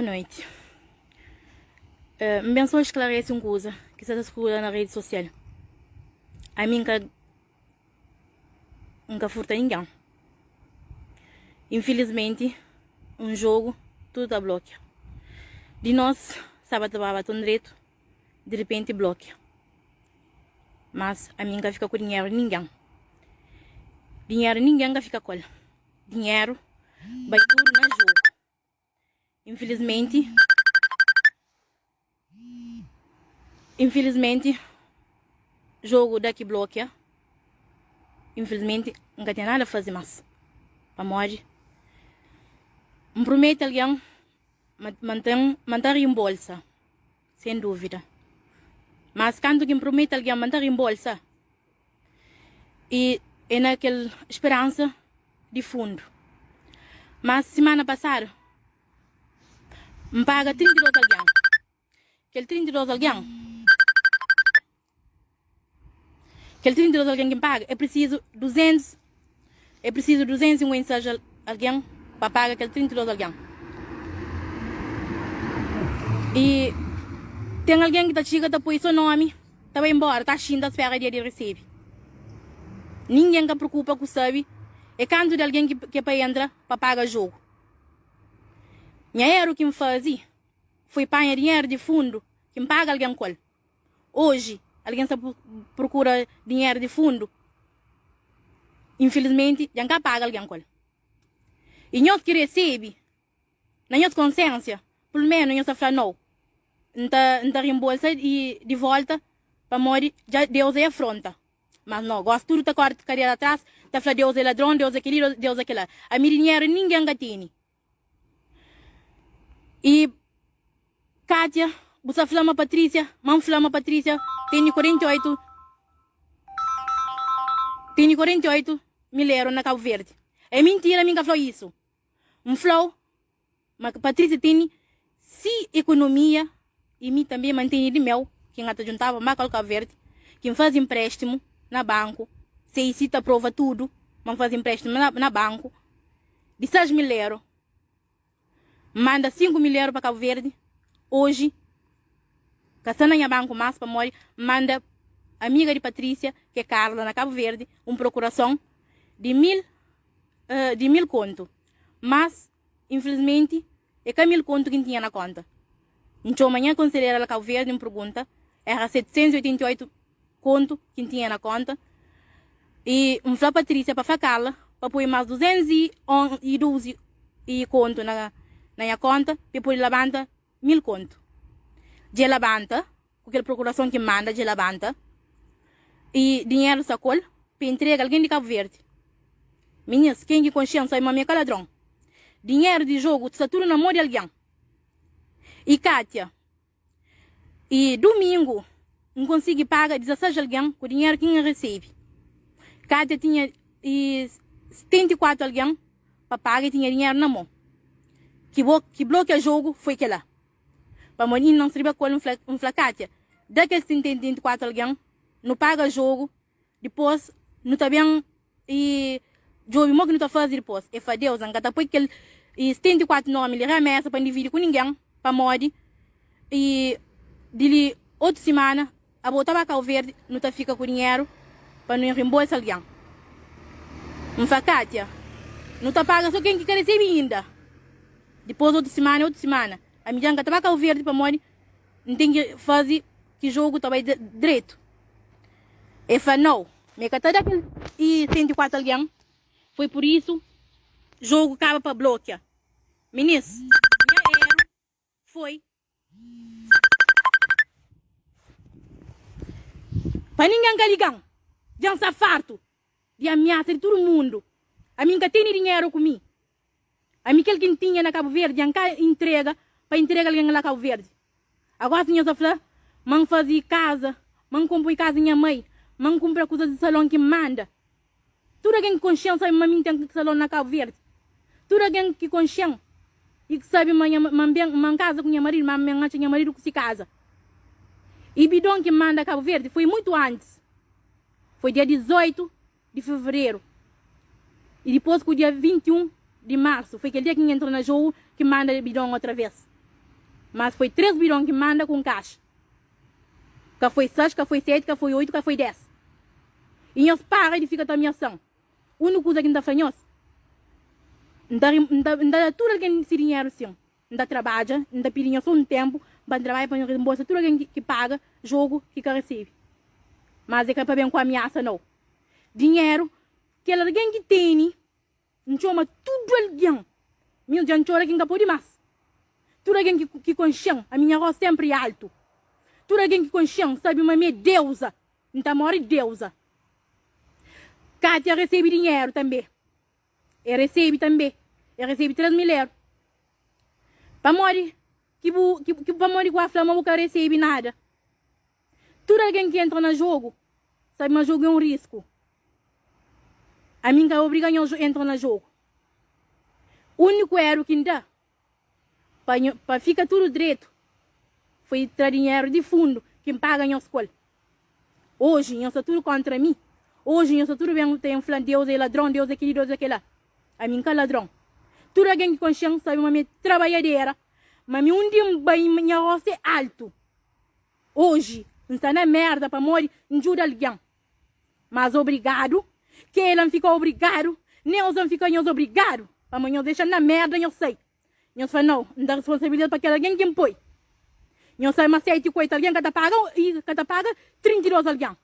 Boa noite. Me só esclarece uma coisa que está escura na rede social. A mim nunca furta ninguém. Infelizmente, um jogo tudo está bloqueado. De nós, sábado estava tão direito, de repente bloqueia. Mas a mim nunca fica com dinheiro ninguém. Dinheiro ninguém nunca fica com. Dinheiro vai tudo no jogo. Infelizmente, jogo daqui bloqueia. Infelizmente, nunca tem nada a fazer mais. Para morrer. Me promete alguém manter reembolsa. Sem dúvida. Mas quando que me promete alguém manter reembolsa, e é naquela esperança de fundo. Mas semana passada, me paga 32 alguém. Aquele 32 alguém que me paga, é preciso 200. É preciso 250 alguém para pagar aquele 32 alguém. E tem alguém que está chegando a pôr seu nome, está embora, está chindo as ferras de receber. Ninguém que preocupa com sabe. É canto de alguém que é para entrar para pagar o jogo. Dinheiro que me fazia foi pagar dinheiro de fundo que me paga alguém qual. Hoje, alguém está procura dinheiro de fundo. Infelizmente, já não paga alguém qual. E nós que recebe, na nossa consciência, pelo menos nós falamos não. Não reembolsa e de volta para morrer, já Deus é afronta. Mas não, gosto tudo da carreira atrás, tá falando Deus é ladrão, Deus é aquele, Deus é aquele. A minha dinheiro ninguém tem. E Kátia, você flama Patrícia, mãe flama Patrícia, tem 48 mil euros na Cabo Verde. É mentira, minha falou isso. Falou, mas Patrícia tem se economia e me também mantém de meu, que ainda juntava mais com Cabo Verde, que faz empréstimo na banco, se cita prova tudo, mas faz empréstimo na banco, de 6 mil euros, manda 5 mil euros para Cabo Verde, hoje, caçando em banco mais para morrer, manda amiga de Patrícia, que é Carla, na Cabo Verde, uma procuração de 1000 conto, mas, infelizmente, é que 1000 conto que tinha na conta. Então, amanhã, conselheira da Cabo Verde me pergunta, era 788 conto que tinha na conta, e a Patrícia para facá-la, para pôr mais 212 conto na minha conta, e pôr levanta 1000 conto. De levanta, com aquela procuração que manda, de levanta, e dinheiro sacou, para entregar alguém de Cabo Verde. Meninas, quem que consciência é uma minha ladrão. Dinheiro de jogo, está tudo na mão de alguém. E Kátia, e domingo, não consegui pagar 16 alguém com o dinheiro que eu recebe. Kátia tinha 74 alguém para pagar e tinha dinheiro na mão. Que bloqueia o jogo foi que lá. Para morrer não se com um Kátia. Daqueles 74 alguém, não paga o jogo, depois não está bem e jogo que não está fazendo depois. É para Deus, não está porque ele 74 nomes, ele remessa para dividir com ninguém, para morrer. E de outra semana, a botar para Cabo Verde, não está fica com dinheiro para não reembolsar alguém. Não faz Kátia. Não está paga só quem que quer receber ainda. Depois outra semana. A minha está para Cabo Verde para morrer, não tem que fazer que jogo também direito. E fala não. Me catar daquele 104 alguém. Foi por isso jogo acaba para bloquear. Meninas, minha erro foi para ninguém ligar. Já está farto de ameaça de todo mundo. A mim que tem dinheiro comigo. A mim que ele tinha na Cabo Verde, já entrega para entregar alguém na Cabo Verde. Agora tinha só falar, man fazer casa, man comprar casa minha mãe, man comprar coisas de salão que manda. Tudo alguém que consciência sabe mim tem salão na Cabo Verde. Tudo alguém que consciência e que sabe man casa com minha marido, minha marido que se casa. E bidão que manda Cabo Verde foi muito antes. Foi dia 18 de fevereiro. E depois, com o dia 21 de março, foi aquele dia que entrou no jogo que manda bidão outra vez. Mas foi 3 bilhões que manda com caixa. Que foi 6, que foi 7, que foi 8, que foi 10. E nós para de ficar também ação. A única coisa que não está fazendo, não dá tudo alguém esse dinheiro assim. Não trabalha, não dá pedindo só um tempo, para trabalhar para reembolsar tudo alguém que paga, jogo que recebe. Mas é que é para bem com ameaça, não. Dinheiro, que alguém que tem, não chama tudo alguém. Meu Deus, não chama alguém que pode mais. Tudo alguém que consciente, a minha voz sempre é alto. Tudo alguém que consciente, sabe, uma minha deusa, não está morre deusa. Kátia recebe dinheiro também. Eu recebo também. Eu recebo 3 mil euros. Para morrer, que para morrer com a flama, eu nunca recebe nada. Tudo alguém que entra no jogo, sabe, mas jogo é um risco. A mim que é obrigado a entrar no jogo. O único erro que dá, para ficar tudo direito, foi ter dinheiro de fundo que me paga a escola. Hoje, eu estou tudo contra mim. Hoje, eu estou tudo bem, tem falando Deus é ladrão, Deus é aquele, Deus é aquele lá. A mim que é ladrão. Tudo alguém que consciente sabe, uma minha trabalhadeira, mas um dia bem, minha roça é alto. Hoje, não está na merda para morrer, não ajuda alguém. Mas obrigado, que ele não fica obrigado, nem os não ficam obrigado. Amanhã deixa na merda, eu sei. Eu falo, não dá responsabilidade para aquele alguém que me põe. Eu sei, mas 7 coisas, alguém que te paga 32 alguém.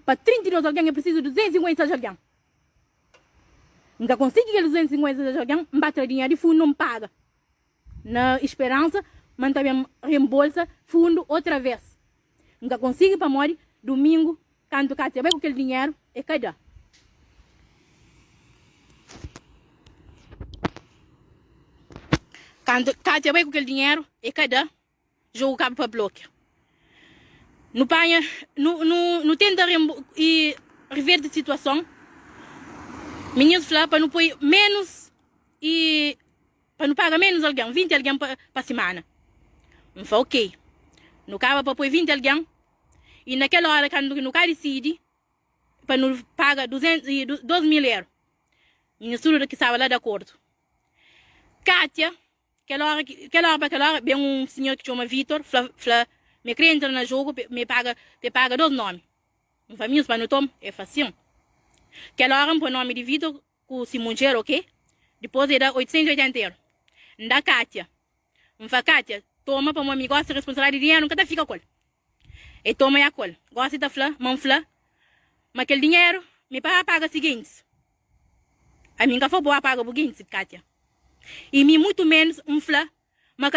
Para 32 alguém é preciso 250 de alguém. Nunca consigo que 250 de alguém, me bate dinheiro de fundo, não me paga. Na esperança, mas também reembolsa fundo outra vez. Nunca consigo para morrer, domingo, quando Kátia vai com aquele dinheiro, é cada. Quando Kátia vai com aquele dinheiro, é cada. Jogo cabo para bloqueio. No panha, no tenta reverter a situação. Meninos falam para não pôr menos e para não pagar menos alguém, 20 alguém para semana. Não foi ok. No cabo para pôr 20 alguém e naquela hora quando no cara decide para não pagar 12 mil euros. Minha senhora que estava lá de acordo. Kátia, aquela hora, bem um senhor que chama Vitor, me quer entrar no jogo, me paga 2 nomes. Uma família para não tomar, é fácil. Aquela hora, põe o nome de Vitor, com o Simongeiro, ok? Depois era 880 euros. Da Kátia. Me fala, Kátia, toma para um amigo, gosta de responsabilidade de dinheiro, nunca te fica com ele. E toma e a cola. Gosta de falar, mão falar. Mas aquele dinheiro, me paga o seguinte. A minha foi boa, paga o seguinte, Kátia. E me muito menos falar, mas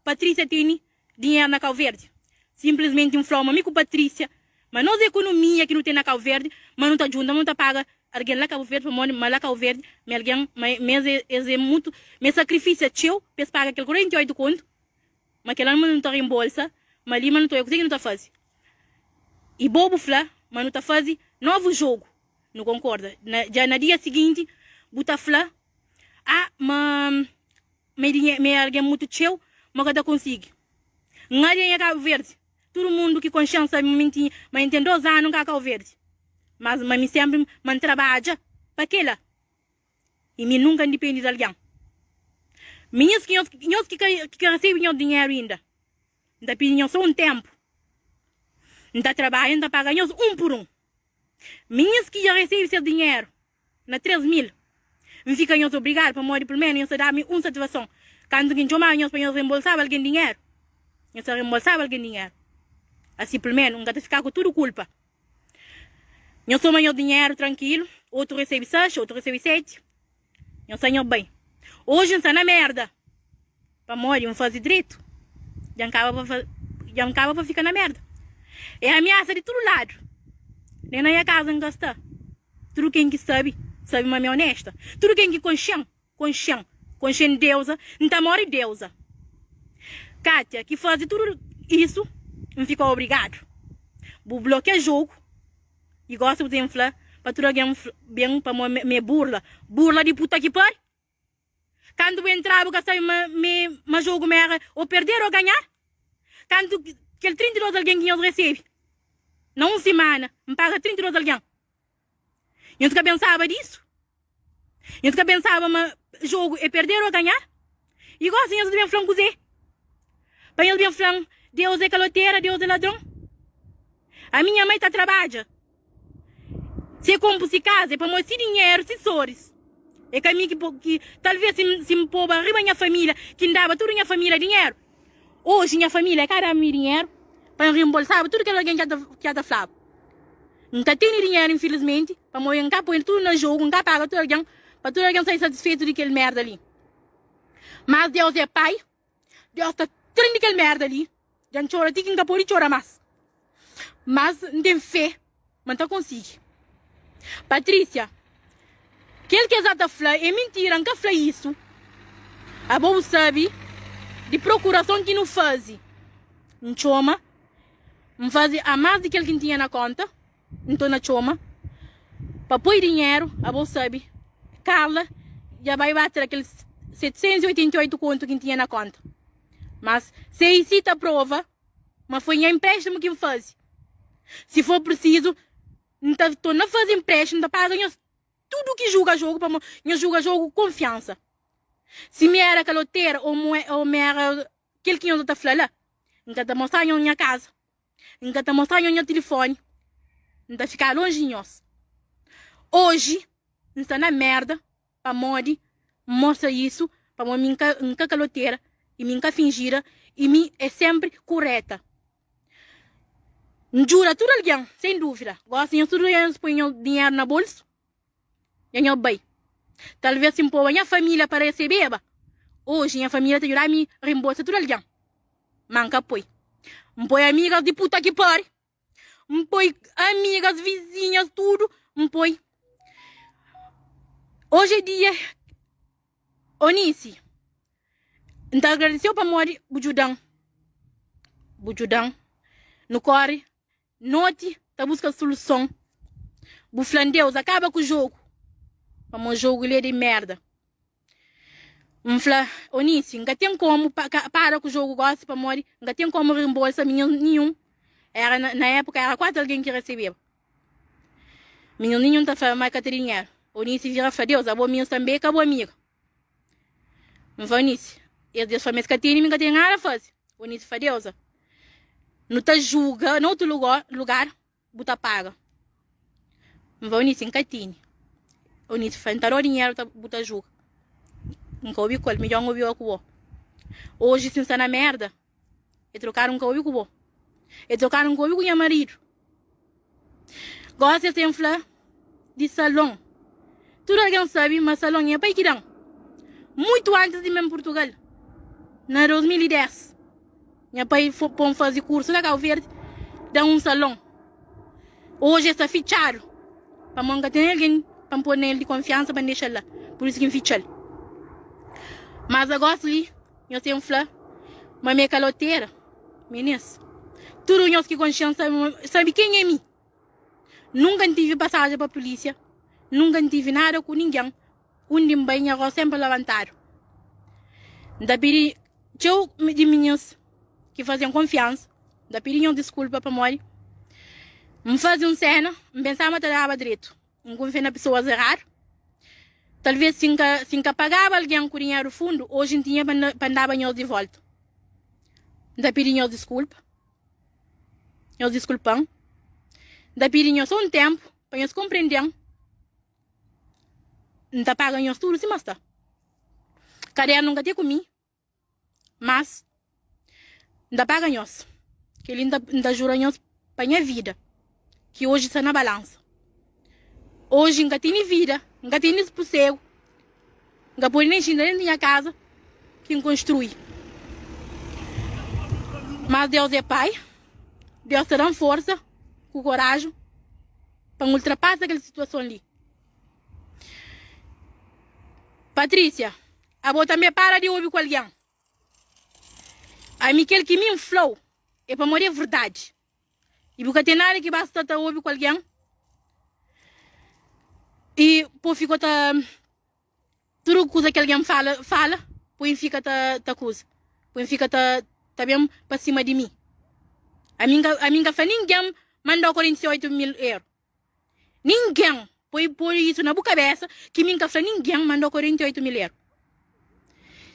Patrícia tem dinheiro na Cabo Verde. Simplesmente falar, mas com Patrícia, mas não é economia que não tem na Cabo Verde, mas não está junto, não está paga. Alguém lá Cabo Verde, mas lá Cabo Verde, mas alguém, mas é muito, mas sacrifício é teu, para pagar aquele 48 conto, mas aquele ano não está reembolsa, mas ali, mas não está, eu sei que não está fazendo. E bobo falar, mas não está fazendo novo jogo, não concorda? Já no dia seguinte, botar falar, mas alguém muito teu, mas cada consegue. Não é Cabo Verde. Todo mundo que consciência mentir, mas tem 2 anos não é Cabo Verde. Mas me sempre man trabalha para aquela. E me nunca depende de alguém. Minhas que recebem dinheiro ainda. Não pedem só um tempo. Não está trabalhando, não está pagando um por um. Minhas que já recebem seu dinheiro, na 3 mil. Me ficam obrigados para morrer pelo menos, eu dar-me uma satisfação. Quando alguém chamava, eu reembolsava alguém dinheiro. Eu reembolsava alguém dinheiro. Assim, pelo menos, não ficar com tudo culpa. Eu sou maior dinheiro, tranquilo. Outro recebe 6, outro recebe 7. Eu sonho bem. Hoje eu estou na merda. Para morrer, eu fazer direito. Já acaba para ficar na merda. É ameaça de todo lado. Nem na minha casa não gasta. Tudo quem que sabe uma minha honesta. Tudo quem que consciente deusa, não está morre deusa. Kátia, que faz tudo isso, não ficou obrigado. Vou bloquear jogo. E gosto de falar para tudo alguém bem para me burla. Burla de puta que pariu. Quando eu entrar, eu gastar me jogo merda, ou perder ou ganhar. Quando aquele 32 alguém que eu recebo, não uma semana, me paga 32 alguém. Eu nunca pensava disso. Eu nunca pensava, mas jogo é perder ou ganhar. E gosto de me falar com você. Para ele bem falar, Deus é caloteira, Deus é ladrão. A minha mãe está trabalha. Se compra se casa, é para mostrar dinheiro, se sores. É caminho que talvez se me pôr arriba minha família, que dava toda minha família dinheiro. Hoje minha família cada me dinheiro para reembolsar tudo que alguém já está falando. Não está tendo dinheiro, infelizmente, para morrer em cá, tudo no jogo, não paga tudo alguém, para todo alguém sair satisfeito daquele merda ali. Mas Deus é pai, Deus está treinando aquele merda ali. Já não chora, tem que não pode chorar mais. Mas não tem fé, mas não consegue. Patrícia, aquele que exata fala é mentira, nunca fala isso. A boa sabe de procuração que não faz. Não chama, não faz a mais do que ele tinha na conta, então na chama. Para pôr dinheiro, a boa sabe, cala, já vai bater aqueles 788 contos que tinha na conta. Mas se isso está prova, mas foi em empréstimo que me faz. Se for preciso, estou não faz empréstimo, não paga tudo que julga jogo, para eu julga jogo confiança. Se me era caloteira ou me era aquele que eu estou falando, não está mostrando na minha casa, não está mostrando no meu telefone, não está ficar longe de nós. Hoje, não está na merda, para modi, mostra isso, para mim nunca caloteira, e nunca fingira, e mim é sempre correta. Jura tudo alguém, sem dúvida. Gosto de tudo eles põem dinheiro na bolsa. E eu bem. Talvez se pôr a minha família para receber. Hoje minha família te ajudar a me reembolsar tudo alguém. Manca põe. Põe amigas de puta que pare. Põe amigas, vizinhas, tudo. Põe. Hoje é dia. Onice. Então agradeceu para morrer bujudão. Bujudão. No corre. Note, tá buscando solução. Buflandeus, acaba com o jogo. Vamos o jogo ele é de merda. Onice, não tem como para com o jogo gosta para morrer. Não tem como reembolsar nenhum. Era, na época era quase alguém que recebia. Nenhum tá falando mais que dinheiro. Onice vira Deus, a boa minha também acabou amiga. Não foi Onice. E Deus faz mais que tem nada a fazer. Onice foi Deus. Não te julga, no outro lugar, buta paga. Não vai unir sem catine. Unir se faz dinheiro, buta julga. Nunca ouvi com ele, melhor não ouviu com o hoje, se está na merda, e trocaram um ouvi com o e trocaram um ouvi com o meu marido. Gosta de falar de salão. Tudo alguém sabe, mas salão é para que muito antes de mesmo Portugal. Na 2010. Minha pai foi fazer curso na Cabo Verde, dá um salão. Hoje está fichado. Para manter tem alguém, para pôr nele de confiança, para deixar lá. Por isso que ficha ele. Mas agora ali, eu tenho flá, mas minha caloteira, meninas, tudo nós que consciência sabe quem é mim. Nunca tive passagem para a polícia, nunca tive nada com ninguém. Onde bem eu sempre levantaram. Da pedi, eu de meninas que faziam confiança, da pediam desculpa para morrer. Me faziam cena, me pensava que estava direito. Me confiei na pessoas erradas. Talvez se nunca pagava alguém com dinheiro fundo, hoje em dia para andar de volta. Da pediam desculpa. Eu desculpam. Da pediam só um tempo para eles compreenderem. Não está pagando tudo, se mostra. Cadê nunca tem comigo, mas ainda paga nós. Que ele ainda jura nós para minha vida. Que hoje está na balança. Hoje nunca tem vida, nunca tem sossego. Nunca pode nem encher dentro da minha casa que construi. Mas Deus é Pai. Deus está dando força, com coragem, para ultrapassar aquela situação ali. Patrícia, a boa também para de ouvir com alguém. A Miquel que me inflou é para morrer verdade. E porque tem nada que basta estar ouvir com alguém. E por ficou tudo coisa que alguém fala, por fica coisa. Por fica bem para cima de mim. A minha fala, ninguém mandou 48 mil euros. Ninguém. Põe isso na boca cabeça que minha fala, ninguém mandou 48 mil euros.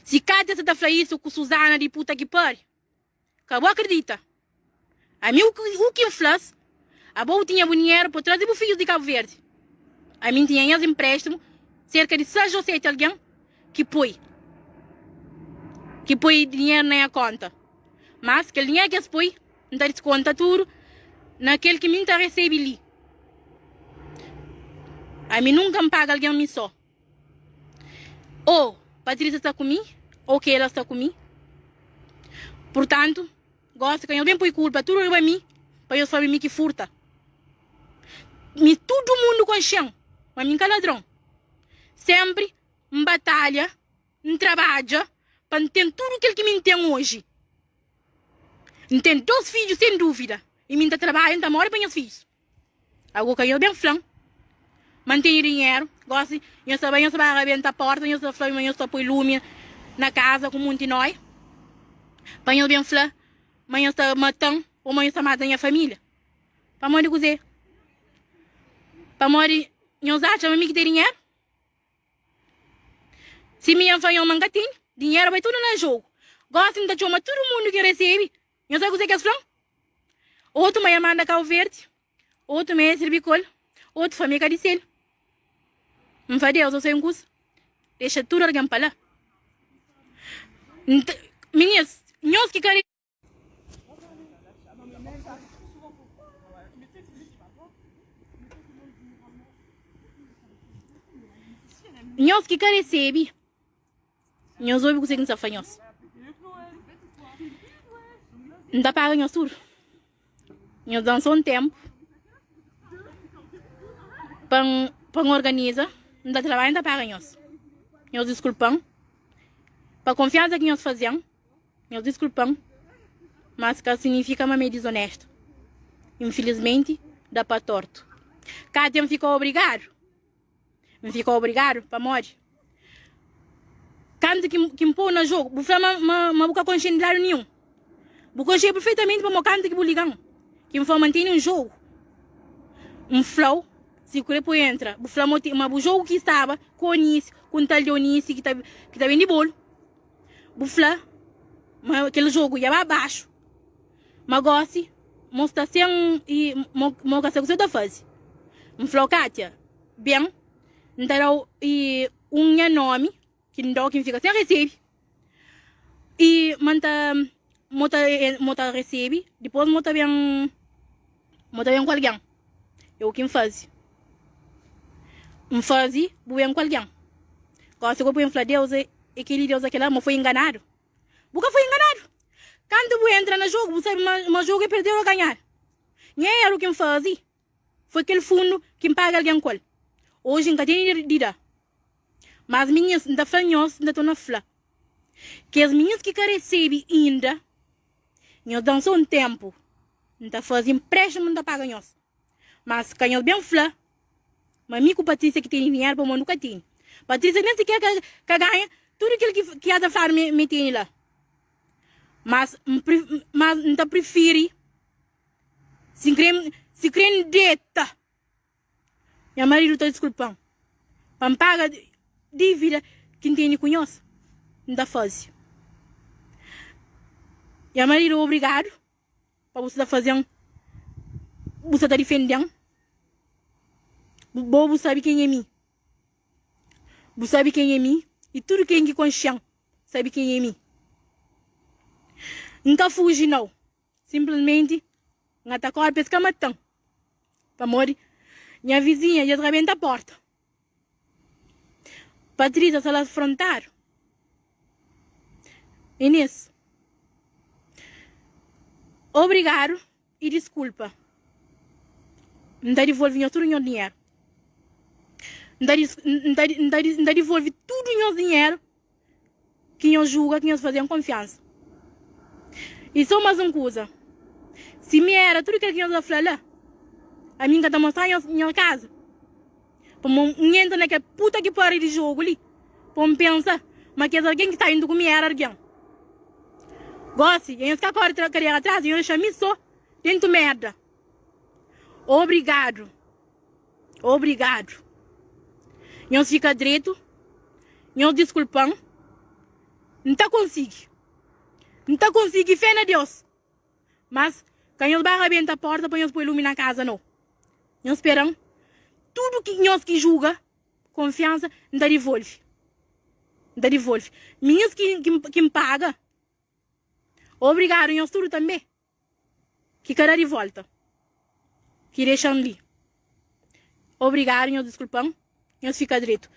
Se cada está falando isso com Susana de puta que pare, acabou acredita. A mim o que inflas, a boa tinha dinheiro para trazer os filhos de Cabo Verde. A mim tinha os empréstimos, cerca de 6 ou 7 alguém que põe dinheiro na conta. Mas aquele dinheiro que se põe, não dá desconto tudo naquele que me está recebendo ali. A mim nunca me paga alguém me só. Ou Patrícia está comigo, ou que ela está comigo. Portanto, gosto que alguém põe culpa tudo para mim, para eu saber que furta. Me todo mundo com chão, mas mim que ladrão. Sempre em batalha, em trabalho, para ter tudo aquilo que me tem hoje. Tem 2 filhos, sem dúvida. E me está trabalhando, está morando para os filhos. Agora que eu bem flan. Mantém dinheiro, gosto, eu sabia arrebentar a porta, eu sabia, eu só põe lume na casa com muito nós. Para eu bem flan, mas eu estou matando, ou eu estou matando a família. Para morrer cozer. Para morrer, eu acho que tem dinheiro. Se minha família não tem, dinheiro vai tudo no jogo. Gosto de chamar todo mundo que recebe. Eu sei que é flan. Outro me manda Cabo Verde, outro me servicol, outro família de selo. Não faz Deus, eu sei um curso. Deixa tudo alguém para lá. Meninas, nós que querem. Nós que querem receber. Nós ouvimos que você faz nós. Não dá para ganhar tudo. Nós damos um tempo para organizar. Não dá trabalho, não dá para ganhar. Nós desculpamos. Para a confiança que nós fazemos, nós desculpamos. Mas que significa uma meio desonesto. Infelizmente, dá para torto. Cada tempo ficou obrigado. Não ficou obrigado para morrer. Canto que me põe no jogo, não fala uma boca consciente nenhum. Porque eu sei perfeitamente para o canto que vou ligar. Que me fala manter um jogo. Um flow, se o crepo entra, o flow mas o jogo que estava com o Nice, com o tal de Nice que está bem de bolo. O flow, mas aquele jogo ia abaixo. Mas gosto, mostra sem e mostra o que você está fazendo. Um flow, Kátia, bem, então e nome que não que fica sem receber. E mota recebe, depois mota bem com alguém. Eu que me faz. Me faz, vou bem com alguém. Quando eu vou falar Deus, aquele Deus aquele lá, mas foi enganado. Porque foi enganado. Quando eu entro no jogo, você sabe, mas jogo é perder ou ganhar. Nem era o que me faz. Foi aquele fundo que me paga alguém com ele. Hoje nunca tem de dar. Mas as minhas, ainda falham, ainda estão na fla. Que as minhas que recebem ainda, nós damos um tempo, não fazem empréstimo, não pagam nós. Mas quem é bem fla, mas a Patrícia que tem dinheiro para o mundo nunca tem. Patrícia nem sequer que ganha tudo aquilo que há de falar me tem lá. Mas não prefere se crê deta. Meu marido está desculpando. Para pagar dívida que tem com nós. Não dá fácil. Meu marido obrigado para você fazer você está defendendo. Você sabe quem é mim. Você sabe quem é mim. E tudo quem é consciente sabe quem é mim. Nunca fugi não. Simplesmente não atacou a pesca matão. Para morrer. Minha vizinha já arrebenta a porta. Patrícia, se ela afrontar. Inês. Obrigado e desculpa. Não devolve todo o meu dinheiro. Não devolve tudo o meu dinheiro que eu julga que eu faziam confiança. E só mais uma coisa. Se me era tudo aquilo que eu falei lá, a minha está mostrando em minha casa. Para eu entrar naquela puta que pariu de jogo ali. Para eu pensar, mas que alguém que está indo comigo era alguém. Gosto, eu ficar correndo atrás, eu chamo só dentro merda. Obrigado. Obrigado. Eu fico direito. Eu desculpam. Não está conseguindo. Não está conseguindo. Fé na Deus. Mas, quando eles barra bem a porta, para eles pôr lume na casa, não. Eles esperam. Tudo que nós que julga, confiança, não devolve. Não devolve. Minhas que me paga, obrigado, nós tudo também. Que cara de volta. Que deixam ali. Obrigado, nós desculpam. Nós fica direito.